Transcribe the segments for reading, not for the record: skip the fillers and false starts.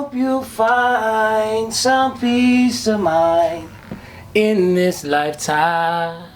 hope you find some peace of mind in this lifetime.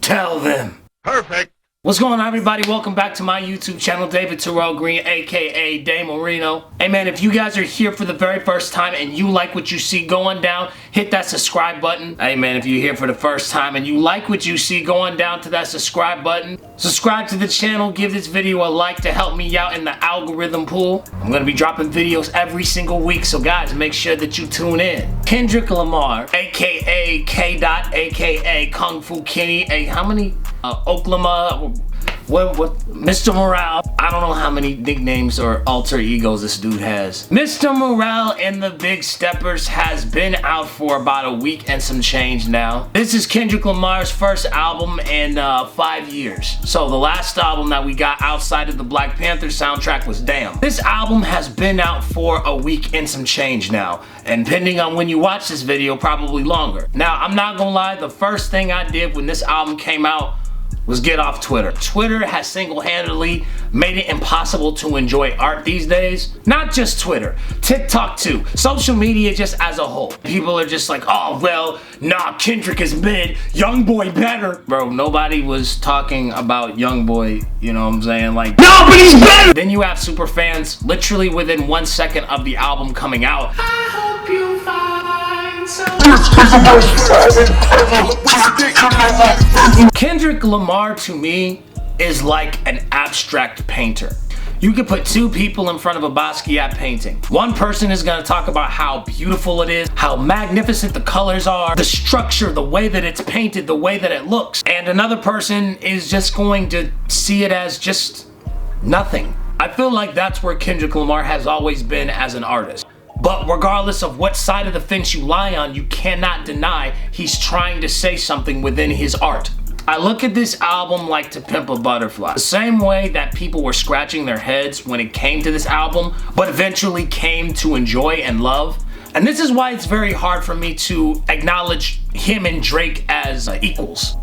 Tell them. Perfect. What's going on, everybody? Welcome back to my YouTube channel, David Terrell Green, aka Day Marino. Hey man, if you guys are here for the very first time and you like what you see going down, hit that subscribe button. Hey man, if you're here for the first time and you like what you see going down to that subscribe button, subscribe to the channel, give this video a like to help me out in the algorithm pool. I'm gonna be dropping videos every single week, so guys, make sure that you tune in. Kendrick Lamar, aka K. aka Kung Fu Kenny, how many? Oklahoma, what, Mr. Morale. I don't know how many nicknames or alter egos this dude has. Mr. Morale and the Big Steppers has been out for about a week and some change now. This is Kendrick Lamar's first album in 5 years. So the last album that we got outside of the Black Panther soundtrack was Damn. This album has been out for a week and some change now. And depending on when you watch this video, probably longer. Now, I'm not gonna lie, the first thing I did when this album came out was get off Twitter. Twitter has single-handedly made it impossible to enjoy art these days. Not just Twitter, TikTok too. Social media just as a whole. People are just like, oh, well, nah, Kendrick is mid, Youngboy better. Bro, nobody was talking about Youngboy, you know what I'm saying? Like, no, but he's better! Then you have super fans literally within 1 second of the album coming out. I hope you find some. Kendrick Lamar to me is like an abstract painter. You could put two people in front of a Basquiat painting. One person is going to talk about how beautiful it is, how magnificent the colors are, the structure, the way that it's painted, the way that it looks. And another person is just going to see it as just nothing. I feel like that's where Kendrick Lamar has always been as an artist. But regardless of what side of the fence you lie on, you cannot deny he's trying to say something within his art. I look at this album like To Pimp a Butterfly. The same way that people were scratching their heads when it came to this album, but eventually came to enjoy and love. And this is why it's very hard for me to acknowledge him and Drake as equals.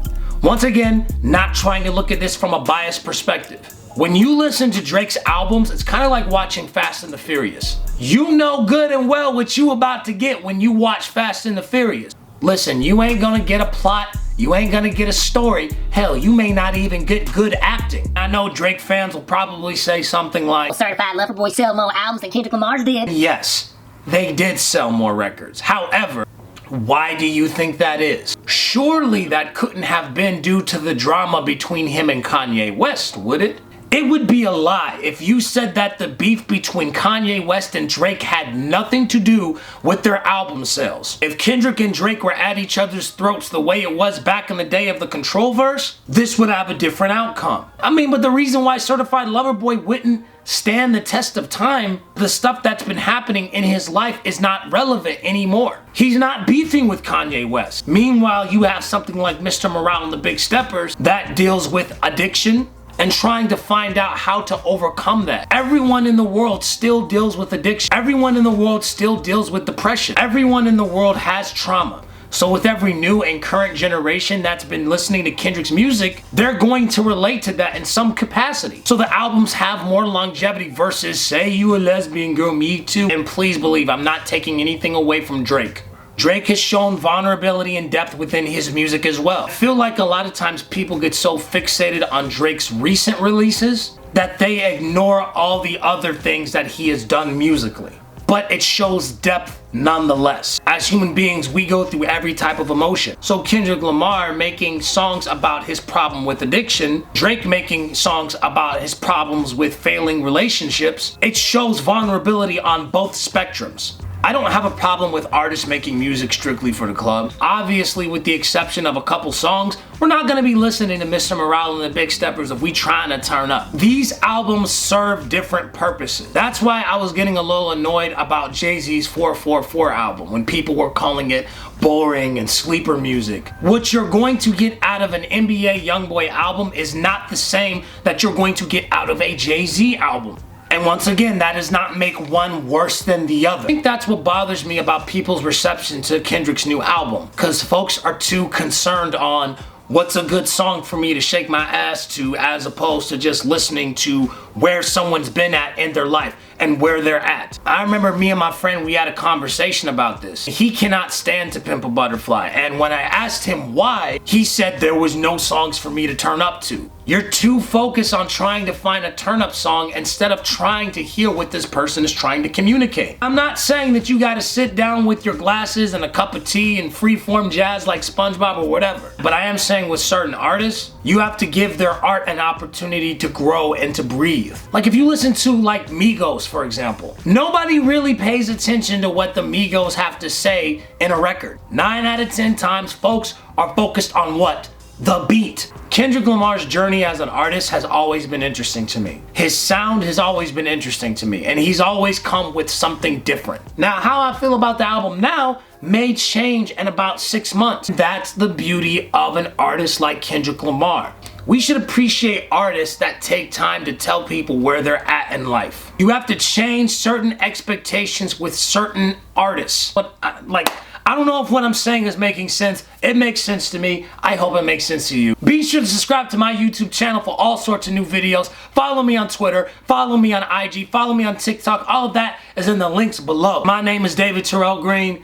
Once again, not trying to look at this from a biased perspective. When you listen to Drake's albums, it's kind of like watching Fast and the Furious. You know good and well what you about to get when you watch Fast and the Furious. Listen, you ain't gonna get a plot, you ain't gonna get a story, hell, you may not even get good acting. I know Drake fans will probably say something like, well, Certified Lover Boy sell more albums than Kendrick Lamar's did. Yes, they did sell more records. However, why do you think that is? Surely that couldn't have been due to the drama between him and Kanye West, would it? It would be a lie if you said that the beef between Kanye West and Drake had nothing to do with their album sales. If Kendrick and Drake were at each other's throats the way it was back in the day of the Control verse, this would have a different outcome. I mean, but the reason why Certified Lover Boy wouldn't stand the test of time, the stuff that's been happening in his life is not relevant anymore. He's not beefing with Kanye West. Meanwhile, you have something like Mr. Morale and the Big Steppers that deals with addiction, and trying to find out how to overcome that. Everyone in the world still deals with addiction. Everyone in the world still deals with depression. Everyone in the world has trauma. So with every new and current generation that's been listening to Kendrick's music, they're going to relate to that in some capacity. So the albums have more longevity versus say you a lesbian girl, me too. And please believe I'm not taking anything away from Drake. Drake has shown vulnerability and depth within his music as well. I feel like a lot of times people get so fixated on Drake's recent releases that they ignore all the other things that he has done musically. But it shows depth nonetheless. As human beings, we go through every type of emotion. So Kendrick Lamar making songs about his problem with addiction, Drake making songs about his problems with failing relationships, it shows vulnerability on both spectrums. I don't have a problem with artists making music strictly for the club. Obviously, with the exception of a couple songs, we're not gonna be listening to Mr. Morale and the Big Steppers if we trying to turn up. These albums serve different purposes. That's why I was getting a little annoyed about Jay-Z's 444 album when people were calling it boring and sleeper music. What you're going to get out of an NBA Youngboy album is not the same that you're going to get out of a Jay-Z album. And once again, that does not make one worse than the other. I think that's what bothers me about people's reception to Kendrick's new album, because folks are too concerned on What's a good song for me to shake my ass to, as opposed to just listening to where someone's been at in their life and where they're at? I remember me and my friend, we had a conversation about this. He cannot stand To Pimp a Butterfly, and when I asked him why, he said there was no songs for me to turn up to. You're too focused on trying to find a turn-up song instead of trying to hear what this person is trying to communicate. I'm not saying that you gotta sit down with your glasses and a cup of tea and freeform jazz like SpongeBob or whatever, but I am saying with certain artists, you have to give their art an opportunity to grow and to breathe. Like if you listen to like Migos, for example, nobody really pays attention to what the Migos have to say in a record. 9 out of 10 times, folks are focused on what? The beat. Kendrick Lamar's journey as an artist has always been interesting to me. His sound has always been interesting to me, and he's always come with something different. Now, how I feel about the album now may change in about 6 months. That's the beauty of an artist like Kendrick Lamar. We should appreciate artists that take time to tell people where they're at in life. You have to change certain expectations with certain artists. But I don't know if what I'm saying is making sense. It makes sense to me. I hope it makes sense to you. Be sure to subscribe to my YouTube channel for all sorts of new videos. Follow me on Twitter. Follow me on IG. Follow me on TikTok. All of that is in the links below. My name is David Terrell Green,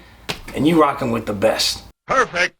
and you rocking with the best. Perfect.